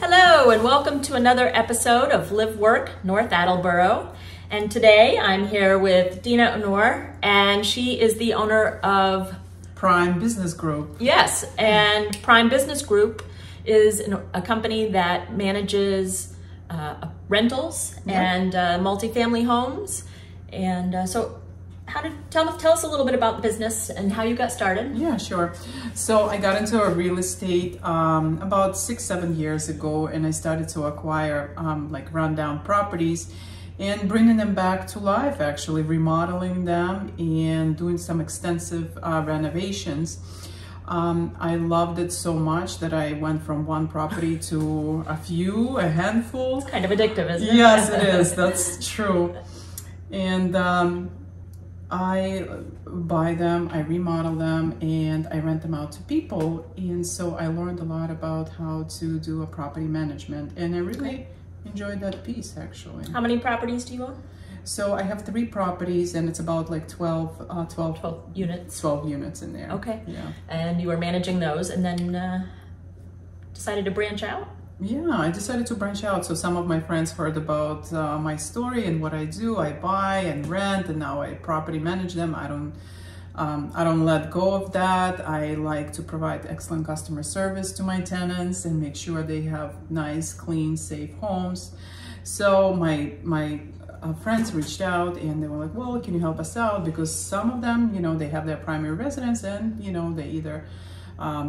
Hello and welcome to another episode of Live Work North Attleboro. And today I'm here with Dina Onur, and she is the owner of Prime Business Group. Yes, and Prime Business Group is a company that manages rentals and multifamily homes. And so tell us a little bit about the business and how you got started. Yeah, sure. So I got into real estate about 6-7 years ago, and I started to acquire like rundown properties and bringing them back to life, actually remodeling them and doing some extensive renovations. I loved it so much that I went from one property to a handful. It's kind of addictive, isn't it? Yes, it is. That's true. And I buy them, I remodel them, and I rent them out to people. And so I learned a lot about how to do a property management, and I really enjoyed that piece, actually. How many properties do you own? So I have 3 properties, and it's about like 12 units. 12 units in there. Okay. Yeah. And you were managing those, and then decided to branch out? Yeah, I decided to branch out. So some of my friends heard about my story and what I do. I buy and rent, and now I property manage them. I don't let go of that. I like to provide excellent customer service to my tenants and make sure they have nice, clean, safe homes. So my friends reached out and they were like, well, can you help us out? Because some of them, they have their primary residence, and, they either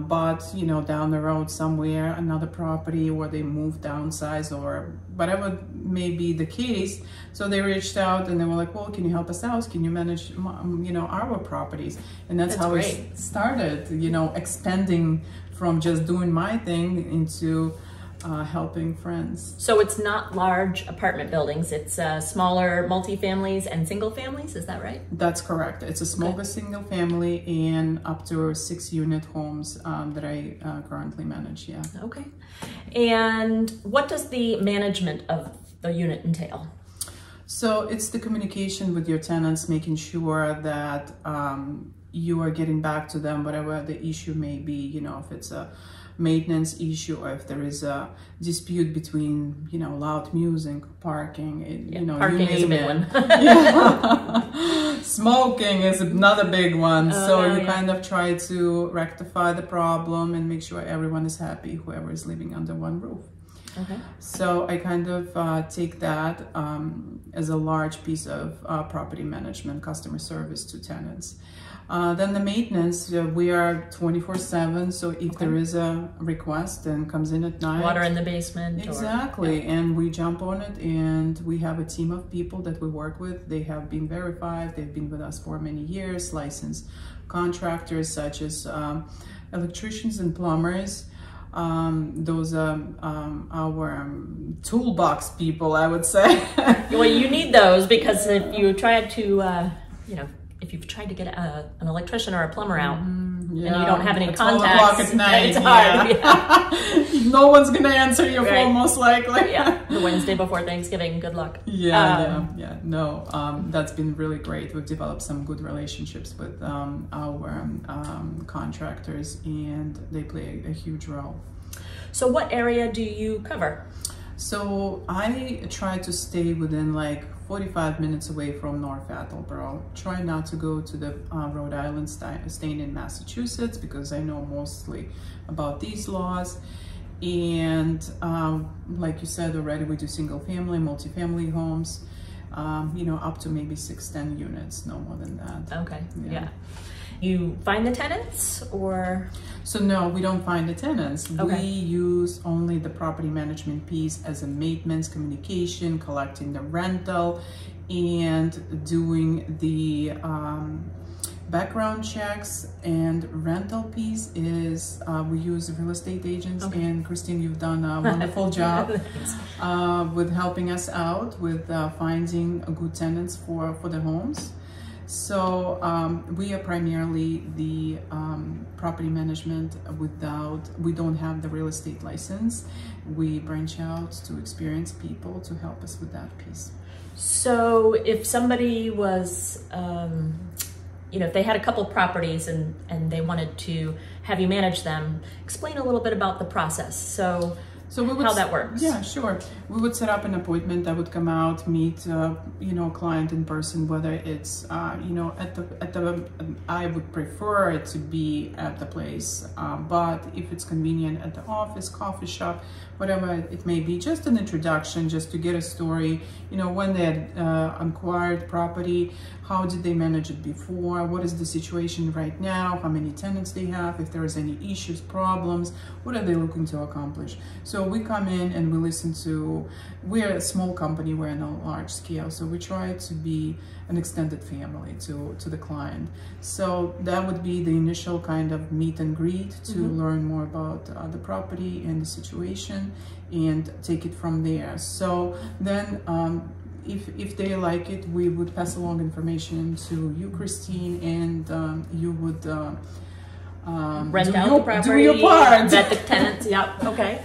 bought, down the road somewhere, another property, or they moved, downsize, or whatever may be the case. So they reached out and they were like, well, can you help us out? Can you manage, our properties? And that's how great. it started, expanding from just doing my thing into helping friends. So it's not large apartment buildings, it's smaller multifamilies and single families, is that right? That's correct. It's a smaller single family and up to 6-unit homes that I currently manage, yeah. Okay. And what does the management of the unit entail? So it's the communication with your tenants, making sure that you are getting back to them, whatever the issue may be, if it's a maintenance issue, or if there is a dispute between, loud music, parking, parking is a big one. Yeah. Smoking is another big one. You kind of try to rectify the problem and make sure everyone is happy, whoever is living under one roof. Okay. So I kind of take that as a large piece of property management, customer service to tenants. Then the maintenance, we are 24/7. So if there is a request and comes in at night, water in the basement. Exactly. And we jump on it, and we have a team of people that we work with. They have been verified. They've been with us for many years, licensed contractors such as electricians and plumbers. Those are our toolbox people, I would say. Well, you need those, because if you try to, if you've tried to get an electrician or a plumber out, and you don't have any contacts, at night, it's hard. Yeah. No one's gonna answer your phone, most likely. Yeah, the Wednesday before Thanksgiving. Good luck. Yeah. No, that's been really great. We've developed some good relationships with our contractors, and they play a huge role. So what area do you cover? So I try to stay within like 45 minutes away from North Attleboro. Try not to go to the Rhode Island, staying in Massachusetts, because I know mostly about these laws. And like you said already, we do single family, multifamily homes, up to maybe 6-10 units, no more than that. Okay, yeah. You find the tenants, or? So no, we don't find the tenants. Okay. We use only the property management piece as a maintenance, communication, collecting the rental, and doing the background checks. And rental piece is we use real estate agents. Okay. And Christine, you've done a wonderful job with helping us out with finding good tenants for the homes. So we are primarily the property management we don't have the real estate license. We branch out to experienced people to help us with that piece. So if somebody was, if they had a couple properties and they wanted to have you manage them, explain a little bit about the process. So we would, how that works. Yeah, sure. We would set up an appointment. I would come out, meet, client in person, whether it's, I would prefer it to be at the place, but if it's convenient at the office, coffee shop, whatever it may be, just an introduction, just to get a story, when they had acquired property, how did they manage it before, what is the situation right now, how many tenants they have, if there is any issues, problems, what are they looking to accomplish. So we come in and we listen to, we're a small company, we're not large scale, so we try to be an extended family to the client. So that would be the initial kind of meet and greet to learn more about the property and the situation and take it from there. So then if they like it, we would pass along information to you, Christine, and you would rent out the property, do your part. Vet the tenants. Yep. Okay.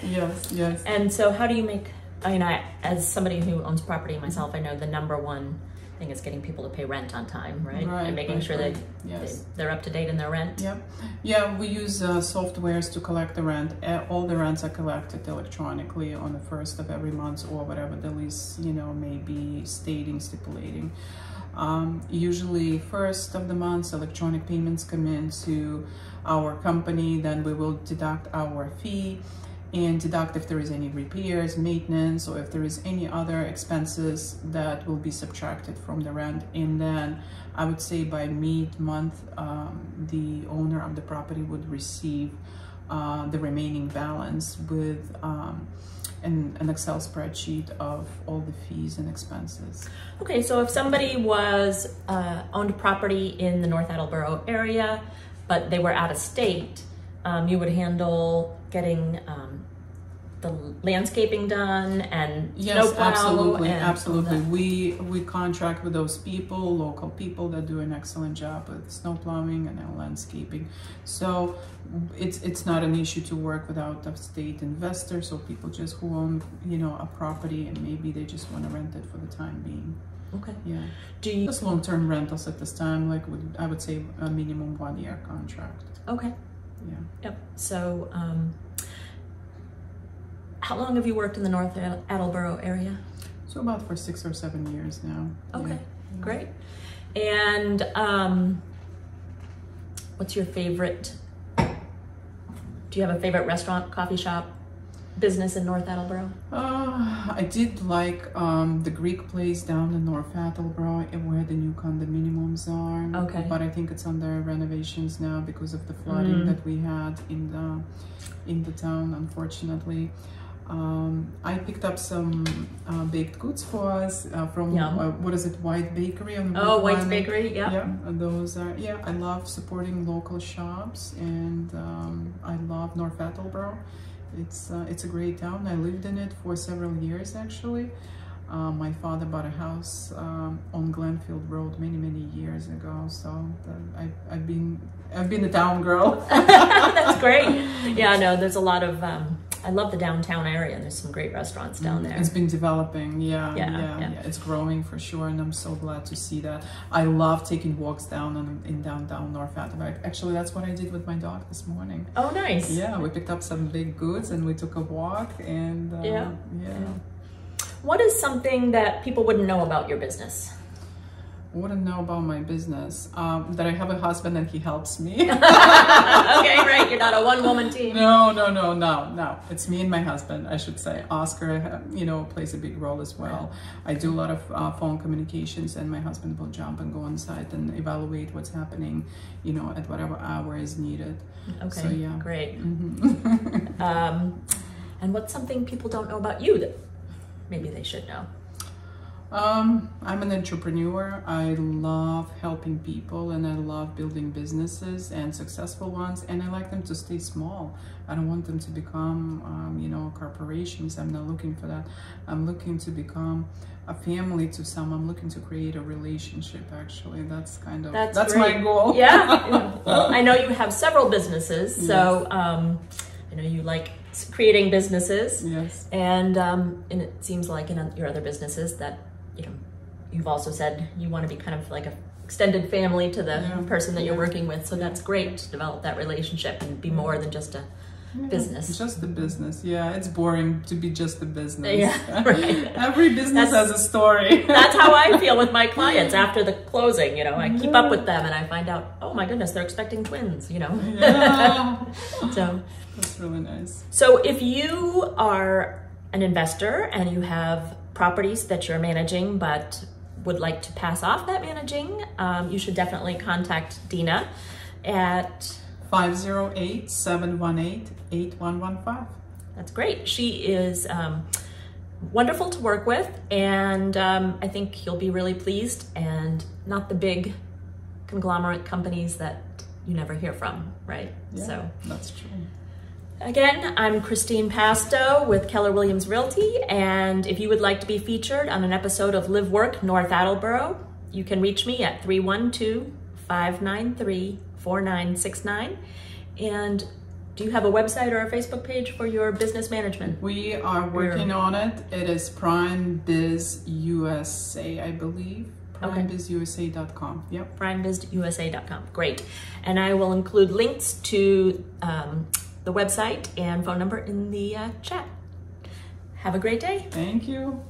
Yes. And so, how do you make? As somebody who owns property myself, I know the number one thing is getting people to pay rent on time, right? And making sure that they're up to date in their rent. Yeah. We use softwares to collect the rent. All the rents are collected electronically on the 1st of every month, or whatever the lease, may be stipulating. Usually 1st of the month, electronic payments come in to our company. Then we will deduct our fee and deduct if there is any repairs, maintenance, or if there is any other expenses that will be subtracted from the rent. And then I would say by mid-month, the owner of the property would receive the remaining balance with an Excel spreadsheet of all the fees and expenses. Okay, so if somebody was owned property in the North Attleboro area, but they were out of state, you would handle getting the landscaping done and snowplow. Absolutely. We contract with those people, local people that do an excellent job with snowplowing and landscaping. So it's not an issue to work with out-of-state investors or people just who own a property and maybe they just want to rent it for the time being. Okay. Yeah. Do you just long-term rentals at this time? I would say a minimum 1-year contract. Okay. Yeah. Yep. So. How long have you worked in the North Attleboro area? So about for 6 or 7 years now. Okay, great. And what's your favorite, do you have a favorite restaurant, coffee shop, business in North Attleboro? I did like the Greek place down in North Attleboro where the new condominiums are. Okay. But I think it's under renovations now because of the flooding that we had in the town, unfortunately. I picked up some baked goods for us from what is it, White Bakery on the White's Bakery, yeah. Those are I love supporting local shops, and I love North Attleboro. It's a great town. I lived in it for several years actually. My father bought a house on Glenfield Road many years ago, so I've been a town girl. That's great. Yeah, no, there's a lot of I love the downtown area, and there's some great restaurants down there. It's been developing, yeah. It's growing for sure, and I'm so glad to see that. I love taking walks down in downtown North Attleboro. Actually, that's what I did with my dog this morning. Oh, nice. Yeah, we picked up some big goods and we took a walk, and yeah. What is something that people wouldn't know about your business? Wouldn't know about my business? That I have a husband and he helps me. Okay, right. You're not a one-woman team. No. It's me and my husband, I should say. Oscar, plays a big role as well. I do a lot of phone communications, and my husband will jump and go on site and evaluate what's happening, at whatever hour is needed. Okay, so, yeah. Great. And what's something people don't know about you that maybe they should know? I'm an entrepreneur. I love helping people, and I love building businesses and successful ones, and I like them to stay small. I don't want them to become corporations. I'm not looking for that. I'm looking to become a family to some. I'm looking to create a relationship, actually. That's my goal. Yeah. Well, I know you have several businesses, so you like creating businesses. Yes. And it seems like in your other businesses that you've also said you want to be kind of like a extended family to the person that you're working with. So that's great to develop that relationship and be more than just business. Just the business. Yeah, it's boring to be just a business. Yeah, right. Every business has a story. That's how I feel with my clients after the closing. You know, I keep up with them and I find out, oh my goodness, they're expecting twins, you know. Yeah. So that's really nice. So if you are an investor and you have properties that you're managing but would like to pass off that managing, you should definitely contact Dina at 508-718-8115. That's great. She is wonderful to work with, and I think you'll be really pleased, and not the big conglomerate companies that you never hear from, right? Yeah, so that's true. Again, I'm Christine Pasto with Keller Williams Realty, and if you would like to be featured on an episode of Live Work North Attleboro, you can reach me at 312-593-4969. And do you have a website or a Facebook page for your business management? We are working on it. It is Prime Biz USA, I believe. PrimeBizUSA.com. Yep. PrimeBizUSA.com. Great. And I will include links to the website and phone number in the chat. Have a great day. Thank you.